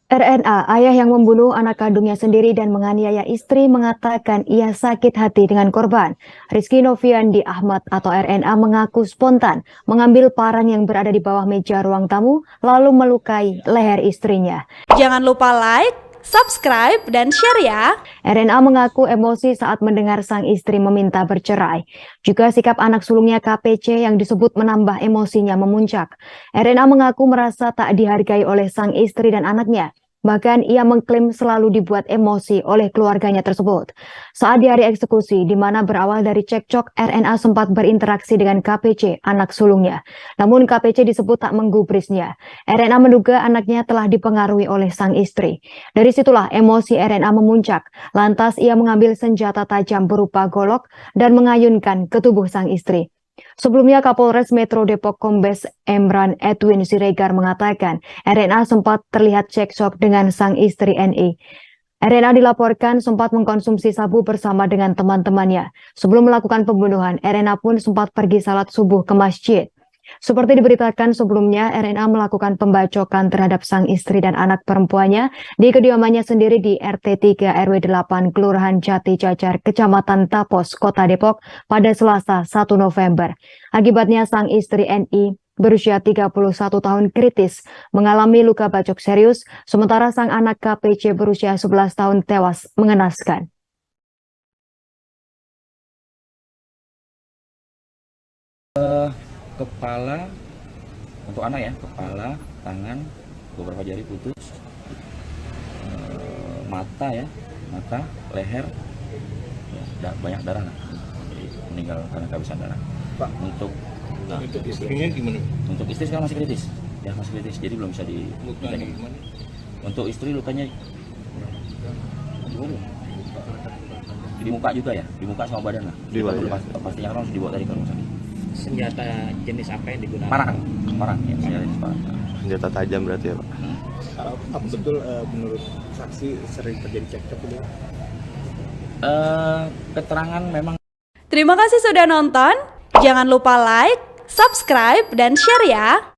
RNA, ayah yang membunuh anak kandungnya sendiri dan menganiaya istri, mengatakan ia sakit hati dengan korban. Rizky Noviandi Ahmad atau RNA mengaku spontan mengambil parang yang berada di bawah meja ruang tamu, lalu melukai leher istrinya. Jangan lupa like, subscribe, dan share ya. RNA mengaku emosi saat mendengar sang istri meminta bercerai. Juga sikap anak sulungnya KPC yang disebut menambah emosinya memuncak. RNA mengaku merasa tak dihargai oleh sang istri dan anaknya. Bahkan ia mengklaim selalu dibuat emosi oleh keluarganya tersebut. Saat di hari eksekusi, di mana berawal dari cekcok, RNA sempat berinteraksi dengan KPC, anak sulungnya. Namun KPC disebut tak menggubrisnya. RNA menduga anaknya telah dipengaruhi oleh sang istri. Dari situlah emosi RNA memuncak. Lantas ia mengambil senjata tajam berupa golok dan mengayunkan ke tubuh sang istri. Sebelumnya Kapolres Metro Depok Kombes Emran Edwin Siregar mengatakan RNA sempat terlihat cekcok dengan sang istri NI. RNA dilaporkan sempat mengkonsumsi sabu bersama dengan teman-temannya. Sebelum melakukan pembunuhan, RNA pun sempat pergi salat subuh ke masjid. Seperti diberitakan sebelumnya, RNA melakukan pembacokan terhadap sang istri dan anak perempuannya di kediamannya sendiri di RT 3 RW 8 Kelurahan Jati Jajar, Kecamatan Tapos, Kota Depok pada Selasa 1 November. Akibatnya sang istri NI berusia 31 tahun kritis mengalami luka bacok serius, sementara sang anak KPC berusia 11 tahun tewas mengenaskan. Kepala untuk anak ya, kepala, tangan, beberapa jari putus, mata ya, mata, leher, ya, banyak darah lah. Jadi meninggal karena kehabisan darah. Pak, untuk istrinya gimana? Untuk istri sekarang masih kritis, ya masih kritis, jadi belum bisa Lukanya gimana? Untuk istri lukanya di muka juga ya, di muka sama badan lah. Di pastinya harus dibawa tadi ke rumah sakit. Senjata jenis apa yang digunakan? Parang ya, senjata jenis parang. Senjata tajam berarti ya Pak? Apa betul menurut saksi sering terjadi cekcok itu? Keterangan memang. Terima kasih sudah nonton. Jangan lupa like, subscribe, dan share ya.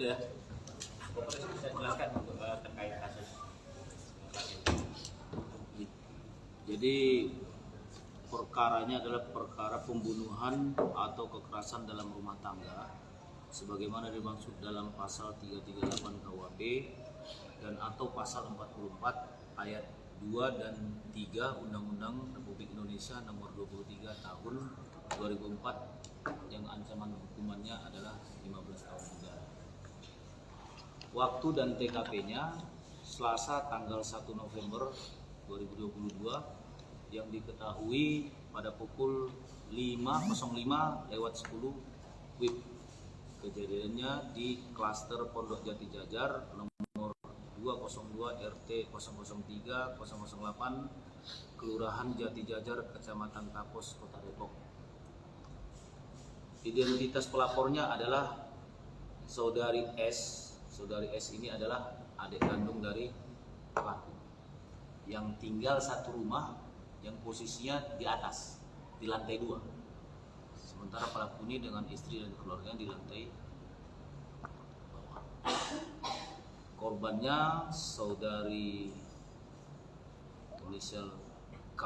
Udah ya. Saya jelaskan untuk terkait kasus. Jadi perkaranya adalah perkara pembunuhan atau kekerasan dalam rumah tangga sebagaimana dimaksud dalam pasal 338 KUHP dan atau pasal 44 ayat 2 dan 3 Undang-Undang Republik Indonesia nomor 23 tahun 2004 yang ancaman hukumannya adalah 15 tahun penjara. Waktu dan TKP-nya Selasa tanggal 1 November 2022 yang diketahui pada pukul 5.05 lewat 10 WIB. Kejadiannya di klaster Pondok Jati Jajar nomor 202 RT 003 008 Kelurahan Jati Jajar Kecamatan Tapos Kota Depok. Identitas pelapornya adalah Saudari S. Saudari S ini adalah adik kandung dari pelaku yang tinggal satu rumah yang posisinya di atas, di lantai 2. Sementara pelaku ini dengan istri dan keluarganya di lantai bawah. Korbannya saudari inisial K,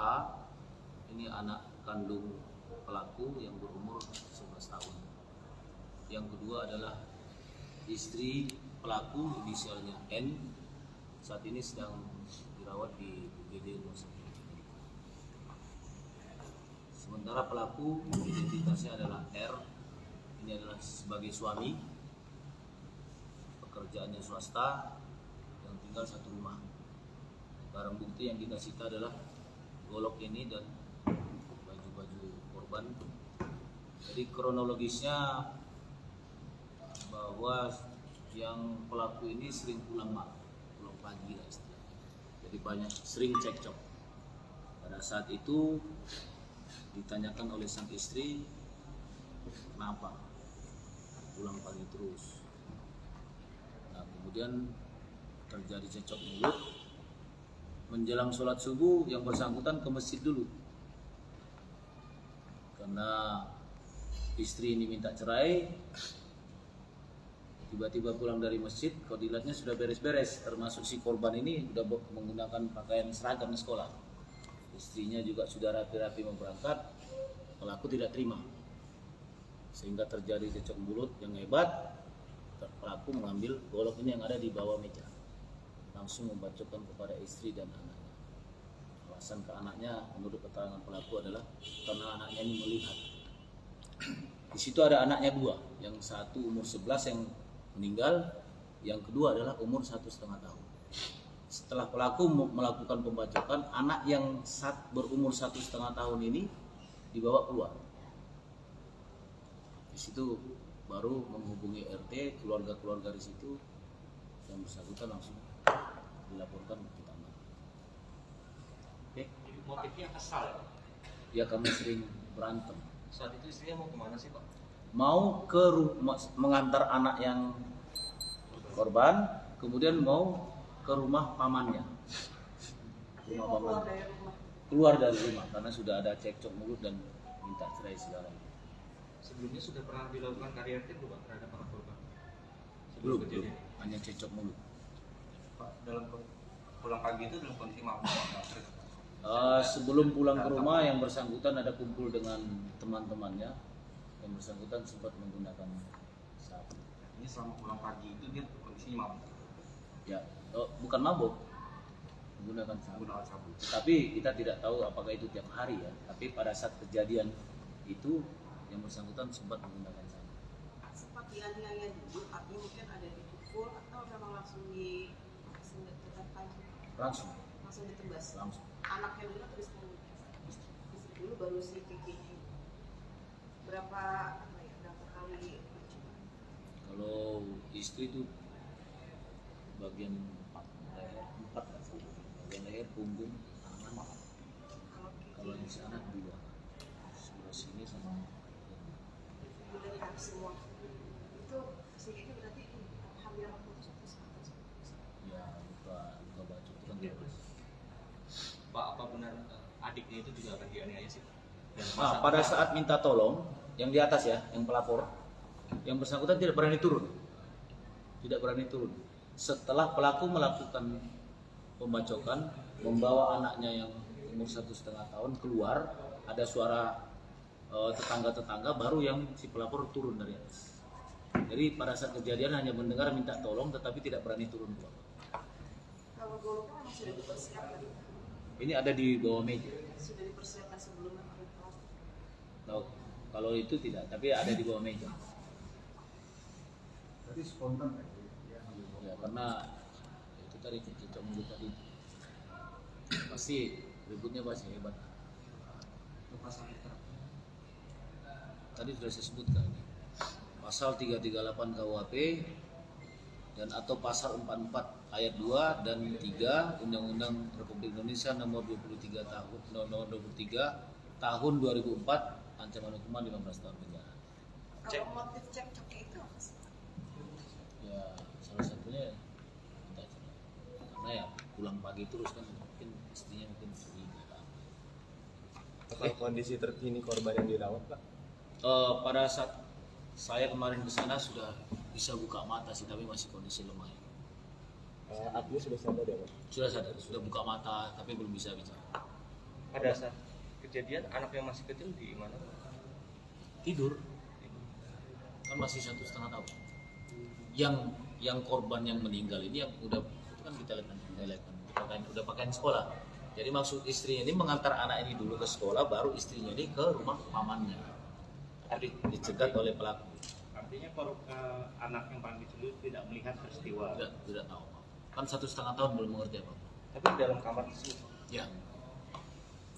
ini anak kandung pelaku yang berumur 11 tahun. Yang kedua adalah istri pelaku inisialnya N, saat ini sedang dirawat di UGD Rumah Sakit. Sementara pelaku identitasnya adalah R, ini adalah sebagai suami, pekerjaannya swasta, yang tinggal satu rumah. Barang bukti yang kita sita adalah golok ini dan baju-baju korban. Jadi kronologisnya bahwa yang pelaku ini sering pulang pagi lah istilahnya. Jadi banyak sering cekcok. Pada saat itu ditanyakan oleh sang istri, kenapa pulang pagi terus. Nah kemudian terjadi cekcok mulut. Menjelang sholat subuh yang bersangkutan ke masjid dulu karena istri ini minta cerai. Tiba-tiba pulang dari masjid, kodilatnya sudah beres-beres, termasuk si korban ini sudah menggunakan pakaian seragam sekolah. Istrinya juga sudah rapi-rapi mau berangkat, pelaku tidak terima. Sehingga terjadi cekcok mulut yang hebat. Pelaku mengambil golok ini yang ada di bawah meja, langsung membacokan kepada istri dan anaknya. Alasan ke anaknya menurut keterangan pelaku adalah karena anaknya ini melihat. Di situ ada anaknya dua, yang satu umur 11 yang meninggal, yang kedua adalah umur 1,5 tahun. Setelah pelaku melakukan pembacokan, anak yang berumur 1,5 tahun ini dibawa keluar. Di situ baru menghubungi RT, keluarga-keluarga di situ, yang bersangkutan langsung dilaporkan ke taman. Oke? Motifnya kesal. Ya kami sering berantem. Saat itu istrinya mau kemana sih, Pak? Mau mengantar anak yang korban, kemudian mau ke rumah pamannya. Rumah paman. Keluar dari rumah karena sudah ada cekcok mulut dan minta cerai segala. Sebelumnya sudah pernah dilakukan KDRT belum, Pak, terhadap anak korban? Belum, hanya cekcok mulut. Pak, dalam pulang pagi itu dalam kondisi mabuk. Sebelum pulang ke rumah, yang bersangkutan ada kumpul dengan teman-temannya. Yang bersangkutan sempat menggunakan sabu. Ini selama pulang pagi itu dia kondisinya mabuk. Ya, bukan mabuk, menggunakan sabu. Tapi kita tidak tahu apakah itu tiap hari ya. Tapi pada saat kejadian itu, yang bersangkutan sempat menggunakan sabu. Sempat dianiaya dulu, artinya mungkin ada dipukul atau memang langsung ditetapkan? Langsung Ditebas. langsung. Anaknya dulu terus istri dulu baru si Kiki. Berapa kali percobaan? Kalau istri itu bagian 4 bagian leher, punggung, tangan. Kalau yang si anak 2, sebelah sini sama Bulan semua itu si Kiki berarti hampir putus atau ya luka bacok itu kan bebas. Pak, apa benar adiknya itu juga akan dianiaya sih? Pada saat minta tolong, yang di atas ya, yang pelapor, yang bersangkutan tidak berani turun. Setelah pelaku melakukan pembacokan, membawa anaknya yang umur 1,5 tahun keluar, ada suara tetangga-tetangga, baru yang si pelapor turun dari atas. Jadi pada saat kejadian hanya mendengar minta tolong, tetapi tidak berani turun keluar. kalau goloknya memang sudah dipersiapkan? Ini ada di bawah meja. Sudah dipersiapkan sebelumnya oleh plastik? Nah, kalau itu tidak, tapi ada di bawah meja. Tadi spontan kan? Ya karena itu tadi cecok mulut tadi pasti ributnya pasti hebat. Tadi sudah saya sebutkan pasal 338 KUHP dan atau pasal 44 ayat 2 dan 3 Undang-Undang Republik Indonesia nomor 23 tahun 2004 ancaman hukuman 15 tahun penjara. Kalau motif cekcoknya itu apa sih? Ya salah satunya minta cerai karena ya pulang pagi terus kan mungkin istrinya mungkin sedih. Kalau kondisi terkini korban yang dirawat, Pak? Pada saat saya kemarin ke sana sudah bisa buka mata sih, tapi masih kondisi lemah. Artinya sudah sadar ya, Pak? Sudah sadar, sudah buka mata, tapi belum bisa bicara. Pada saat kejadian anak yang masih kecil di mana? Tidur, kan masih 1,5 tahun. Yang korban yang meninggal ini yang udah itu kan kita lihat udah pakaian sekolah. Jadi maksud istrinya ini mengantar anak ini dulu ke sekolah, baru istrinya ini ke rumah pamannya. Jadi dicegat oleh pelaku. Artinya anak yang paling kecil itu tidak melihat peristiwa. Tidak tahu. Kan 1,5 tahun belum mengerti apa. Tapi di dalam kamar tersebut. Ya.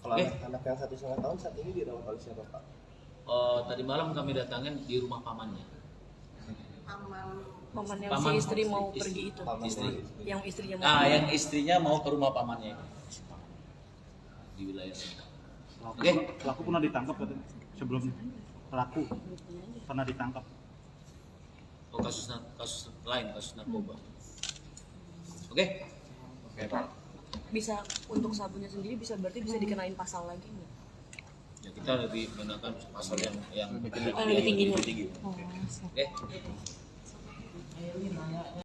Kalau anak yang 1,5 tahun saat ini dirawat oleh siapa, Pak? Tadi malam kami datangin di rumah pamannya. Paman yang Paman, si istri mau istri. pergi itu, Istri. yang istrinya mau Yang istrinya mau ke rumah pamannya itu. Di wilayah sini. Pelaku pernah ditangkap katanya sebelumnya. Pelaku pernah ditangkap. Oh kasus lain, kasus narkoba. Oke. bisa untuk sabunnya sendiri berarti bisa dikenain pasal lagi nggak? Ya kita lebih menggunakan pasal yang lebih tingginya. Oke.